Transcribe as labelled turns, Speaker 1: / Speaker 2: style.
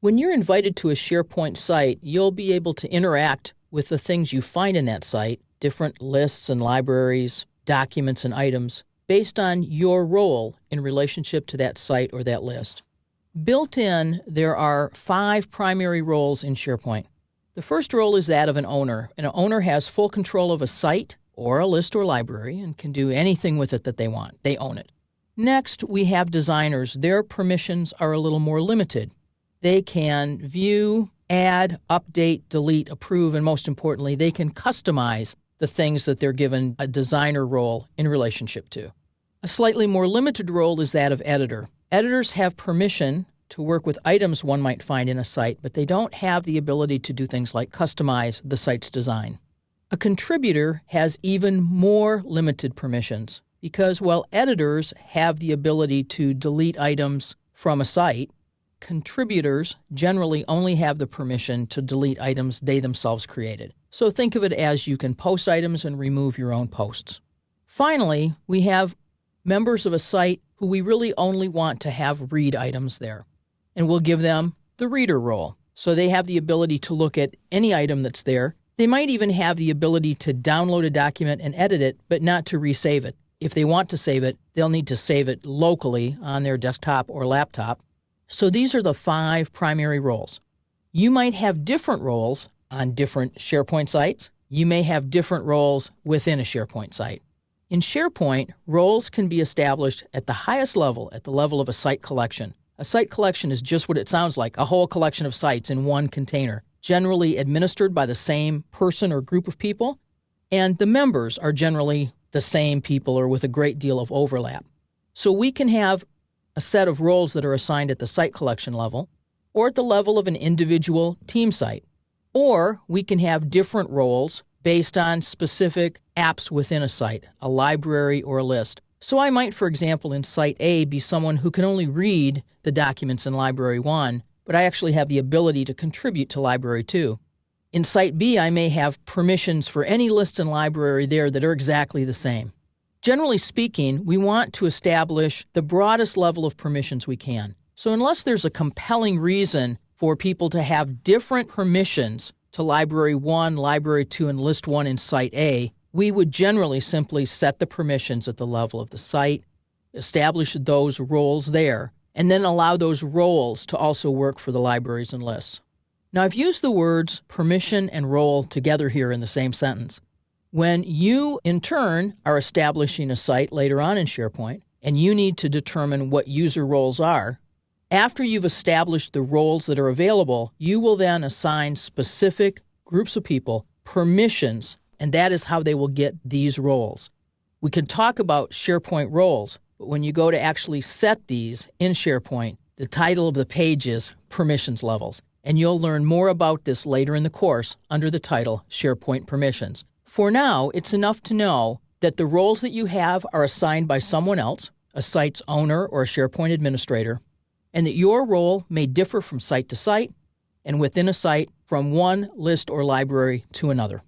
Speaker 1: When you're invited to a SharePoint site, you'll be able to interact with the things you find in that site, different lists and libraries, documents and items, based on your role in relationship to that site or that list. Built in, there are 5 primary roles in SharePoint. The first role is that of an owner. An owner has full control of a site or a list or library and can do anything with it that they want. They own it. Next, we have designers. Their permissions are a little more limited. They can view, add, update, delete, approve, and most importantly, they can customize the things that they're given a designer role in relationship to. A slightly more limited role is that of editor. Editors have permission to work with items one might find in a site, but they don't have the ability to do things like customize the site's design. A contributor has even more limited permissions because while editors have the ability to delete items from a site, contributors generally only have the permission to delete items they themselves created. So think of it as you can post items and remove your own posts. Finally, we have members of a site who we really only want to have read items there. And we'll give them the reader role. So they have the ability to look at any item that's there. They might even have the ability to download a document and edit it, but not to resave it. If they want to save it, they'll need to save it locally on their desktop or laptop. So these are the 5 primary roles. You might have different roles on different SharePoint sites. You may have different roles within a SharePoint site. In SharePoint, roles can be established at the highest level, at the level of a site collection. A site collection is just what it sounds like, a whole collection of sites in one container, generally administered by the same person or group of people, and the members are generally the same people or with a great deal of overlap. So we can have a set of roles that are assigned at the site collection level, or at the level of an individual team site. Or we can have different roles based on specific apps within a site, a library or a list. So I might, for example, in Site A be someone who can only read the documents in Library 1, but I actually have the ability to contribute to Library 2. In Site B, I may have permissions for any list and library there that are exactly the same. Generally speaking, we want to establish the broadest level of permissions we can. So unless there's a compelling reason for people to have different permissions to Library 1, Library 2, and List 1 in Site A, we would generally simply set the permissions at the level of the site, establish those roles there, and then allow those roles to also work for the libraries and lists. Now, I've used the words permission and role together here in the same sentence. When you, in turn, are establishing a site later on in SharePoint, and you need to determine what user roles are, after you've established the roles that are available, you will then assign specific groups of people permissions, and that is how they will get these roles. We can talk about SharePoint roles, but when you go to actually set these in SharePoint, the title of the page is Permissions Levels, and you'll learn more about this later in the course under the title SharePoint Permissions. For now, it's enough to know that the roles that you have are assigned by someone else, a site's owner or a SharePoint administrator, and that your role may differ from site to site and within a site from one list or library to another.